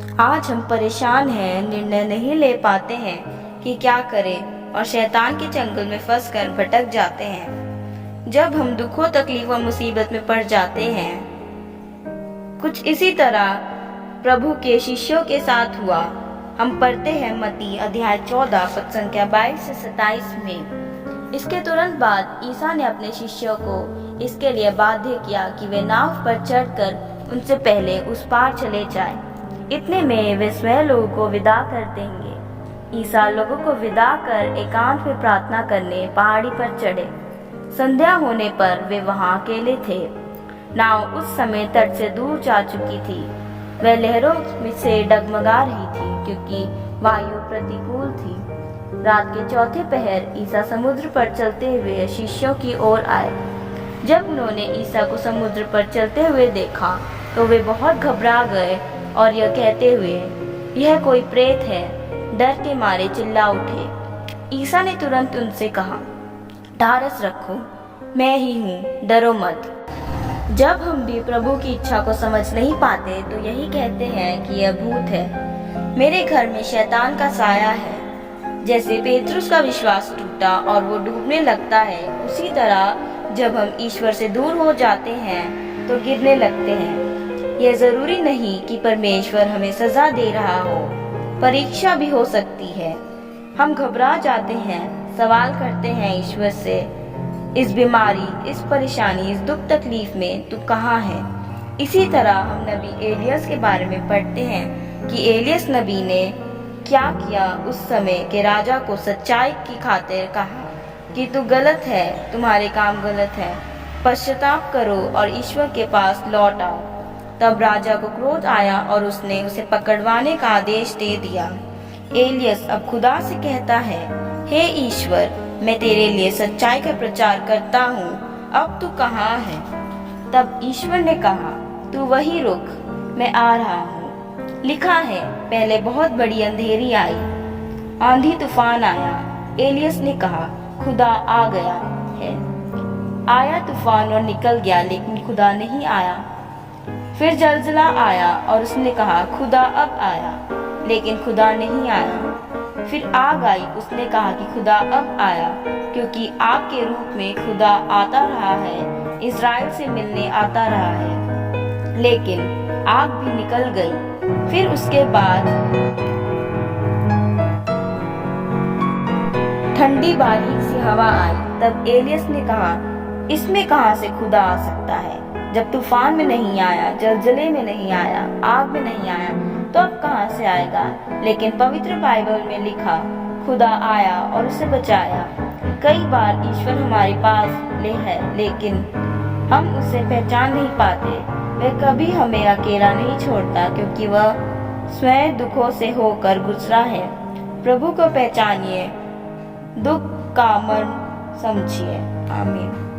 आज हम परेशान हैं, निर्णय नहीं ले पाते हैं कि क्या करें और शैतान के चंगुल में फंसकर भटक जाते हैं। जब हम दुखों, तकलीफ और मुसीबत में पड़ जाते हैं, कुछ इसी तरह प्रभु के शिष्यों के साथ हुआ। हम पढ़ते हैं मत्ती अध्याय 14 पद संख्या 22 से 27 में। इसके तुरंत बाद ईसा ने अपने शिष्यों को इसके लिए बाध्य किया कि वे नाव पर चढ़कर उनसे पहले उस पार चले जाएं। इतने में वे स्वयं लोगों को विदा कर देंगे। ईसा लोगों को विदा कर एकांत में प्रार्थना करने पहाड़ी पर चढ़े। संध्या होने पर वे वहां अकेले थे। नाव उस समय तट से दूर जा चुकी थी। वह लहरों में से डगमगा रही थी क्योंकि वायु प्रतिकूल थी। रात के चौथे पहर ईसा समुद्र पर चलते हुए शिष्यों की ओर आए। जब उन्होंने ईसा को समुद्र पर चलते हुए देखा तो वे बहुत घबरा गए और यह कहते हुए, यह कोई प्रेत है, डर के मारे चिल्ला उठे। ईसा ने तुरंत उनसे कहा, ढारस रखो, मैं ही हूँ, डरो मत। जब हम भी प्रभु की इच्छा को समझ नहीं पाते तो यही कहते हैं कि यह भूत है, मेरे घर में शैतान का साया है। जैसे पेतरुस का विश्वास टूटा और वो डूबने लगता है, उसी तरह जब हम ईश्वर से दूर हो जाते हैं तो गिरने लगते हैं। यह जरूरी नहीं कि परमेश्वर हमें सजा दे रहा हो, परीक्षा भी हो सकती है। हम घबरा जाते हैं, सवाल करते हैं ईश्वर से, इस बीमारी, इस परेशानी, इस दुख तकलीफ में तू कहाँ है? इसी तरह हम नबी एलियस के बारे में पढ़ते हैं कि एलियस नबी ने क्या किया। उस समय के राजा को सच्चाई की खातिर कहा कि तू गलत है, तुम्हारे काम गलत है, पश्चाताप करो और ईश्वर के पास लौट आओ। तब राजा को क्रोध आया और उसने उसे पकड़वाने का आदेश दे दिया। एलियस अब खुदा से कहता है, हे ईश्वर, मैं तेरे लिए सच्चाई का प्रचार करता हूँ, अब तू कहाँ है? तब ईश्वर ने कहा, तू वहीं रुक, मैं आ रहा हूँ। लिखा है, पहले बहुत बड़ी अंधेरी आई, आंधी तूफान आया। एलियस ने कहा, खुदा आ गया है। आया तूफान और निकल गया, लेकिन खुदा नहीं आया। फिर जलजला आया और उसने कहा, खुदा अब आया, लेकिन खुदा नहीं आया। फिर आग आई, उसने कहा कि खुदा अब आया, क्योंकि आग के रूप में खुदा आता रहा है, इज़राइल से मिलने आता रहा है, लेकिन आग भी निकल गई। फिर उसके बाद ठंडी बारीक सी हवा आई। तब एलियस ने कहा, इसमें कहाँ से खुदा आ सकता है? जब तूफान में नहीं आया, जलजले में नहीं आया, आग में नहीं आया, तो अब कहाँ से आएगा? लेकिन पवित्र बाइबल में लिखा, खुदा आया और उसे बचाया। कई बार ईश्वर हमारे पास ले है, लेकिन हम उसे पहचान नहीं पाते। वह कभी हमें अकेला नहीं छोड़ता, क्योंकि वह स्वयं दुखों से होकर गुजरा है। प्रभु को पहचानिए, दुख का मर्म समझिए। आमीन।